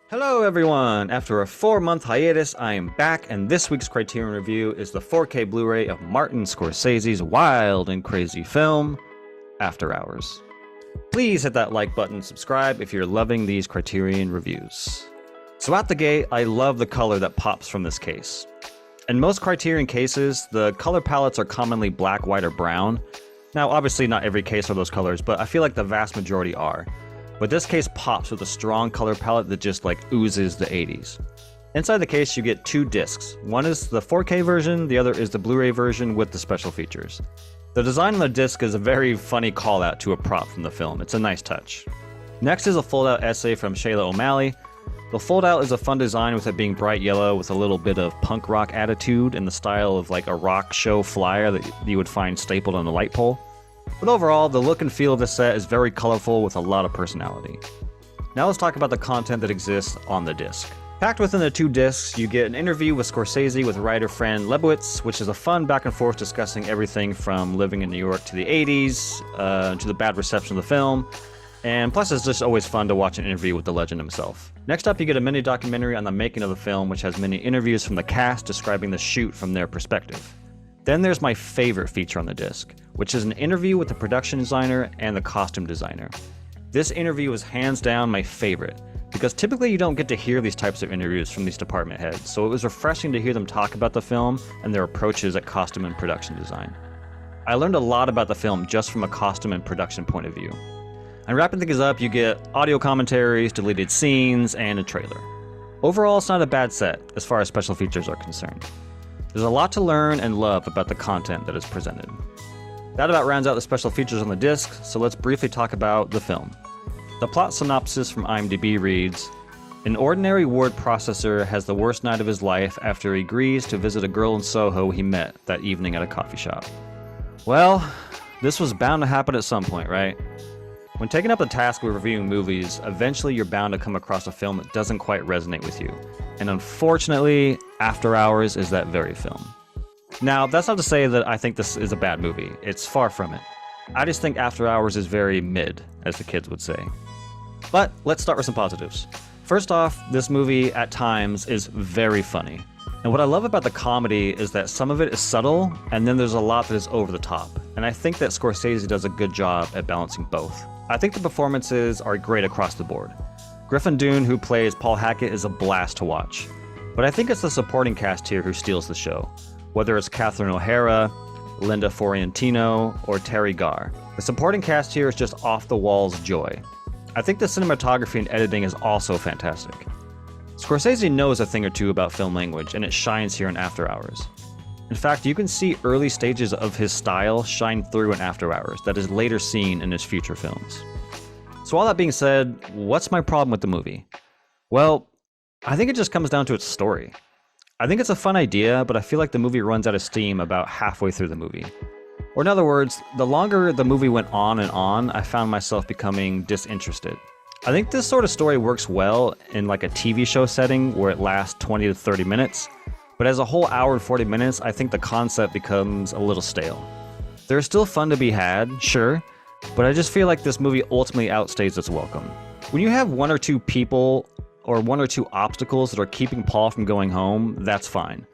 Hello everyone! After a 4-month hiatus, I am back, and this week's Criterion review is the 4K Blu-ray of Martin Scorsese's wild and crazy film, After Hours. Please hit that like button and subscribe if you're loving these Criterion reviews. So out the gate, I love the color that pops from this case. In most Criterion cases, the color palettes are commonly black, white, or brown. Now obviously not every case are those colors, but I feel like the vast majority are. But this case pops with a strong color palette that just like oozes the 80s. Inside the case you get two discs. One is the 4K version, the other is the Blu-ray version with the special features. The design on the disc is a very funny call out to a prop from the film. It's a nice touch. Next is a fold-out essay from Shayla O'Malley. The fold-out is a fun design with it being bright yellow with a little bit of punk rock attitude in the style of like a rock show flyer that you would find stapled on a light pole. But overall, the look and feel of the set is very colorful with a lot of personality. Now let's talk about the content that exists on the disc. Packed within the two discs, you get an interview with Scorsese with writer Fran Lebowitz, which is a fun back and forth discussing everything from living in New York to the 80s, to the bad reception of the film, and plus it's just always fun to watch an interview with the legend himself. Next up, you get a mini documentary on the making of the film, which has many interviews from the cast describing the shoot from their perspective. Then there's my favorite feature on the disc, which is an interview with the production designer and the costume designer. This interview is hands down my favorite, because typically you don't get to hear these types of interviews from these department heads, so it was refreshing to hear them talk about the film and their approaches at costume and production design. I learned a lot about the film just from a costume and production point of view. And wrapping things up, you get audio commentaries, deleted scenes, and a trailer. Overall, it's not a bad set as far as special features are concerned. There's a lot to learn and love about the content that is presented. That about rounds out the special features on the disc, so let's briefly talk about the film. The plot synopsis from IMDb reads, "An ordinary word processor has the worst night of his life after he agrees to visit a girl in Soho he met that evening at a coffee shop." Well, this was bound to happen at some point, right? When taking up the task of reviewing movies, eventually you're bound to come across a film that doesn't quite resonate with you. And unfortunately, After Hours is that very film. Now, that's not to say that I think this is a bad movie. It's far from it. I just think After Hours is very mid, as the kids would say. But let's start with some positives. First off, this movie, at times, is very funny. And what I love about the comedy is that some of it is subtle, and then there's a lot that is over the top. And I think that Scorsese does a good job at balancing both. I think the performances are great across the board. Griffin Dunne, who plays Paul Hackett, is a blast to watch. But I think it's the supporting cast here who steals the show. Whether it's Catherine O'Hara, Linda Fiorentino, or Terry Garr. The supporting cast here is just off-the-walls joy. I think the cinematography and editing is also fantastic. Scorsese knows a thing or two about film language, and it shines here in After Hours. In fact, you can see early stages of his style shine through in After Hours that is later seen in his future films. So all that being said, what's my problem with the movie? Well, I think it just comes down to its story. I think it's a fun idea, but I feel like the movie runs out of steam about halfway through the movie. Or in other words, the longer the movie went on and on, I found myself becoming disinterested. I think this sort of story works well in like a TV show setting where it lasts 20 to 30 minutes, but as a whole hour and 40 minutes, I think the concept becomes a little stale. There's still fun to be had, sure, but I just feel like this movie ultimately outstays its welcome. When you have one or two people or one or two obstacles that are keeping Paul from going home, that's fine.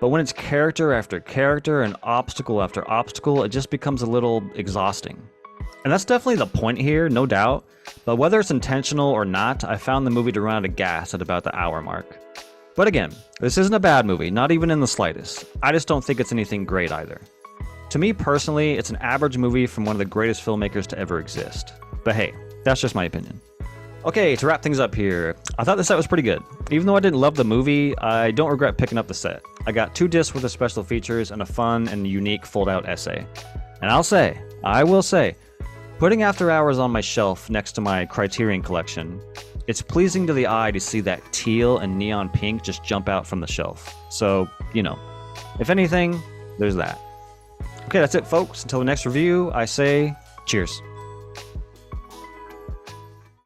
But when it's character after character and obstacle after obstacle, it just becomes a little exhausting. And that's definitely the point here, no doubt, but whether it's intentional or not, I found the movie to run out of gas at about the hour mark. But again, this isn't a bad movie, not even in the slightest. I just don't think it's anything great either. To me personally, it's an average movie from one of the greatest filmmakers to ever exist. But hey, that's just my opinion. Okay, to wrap things up here, I thought the set was pretty good. Even though I didn't love the movie, I don't regret picking up the set. I got 2 discs worth of special features and a fun and unique fold-out essay. And I will say, putting After Hours on my shelf next to my Criterion Collection, it's pleasing to the eye to see that teal and neon pink just jump out from the shelf. So, you know, if anything, there's that. Okay, that's it folks. Until the next review, I say cheers.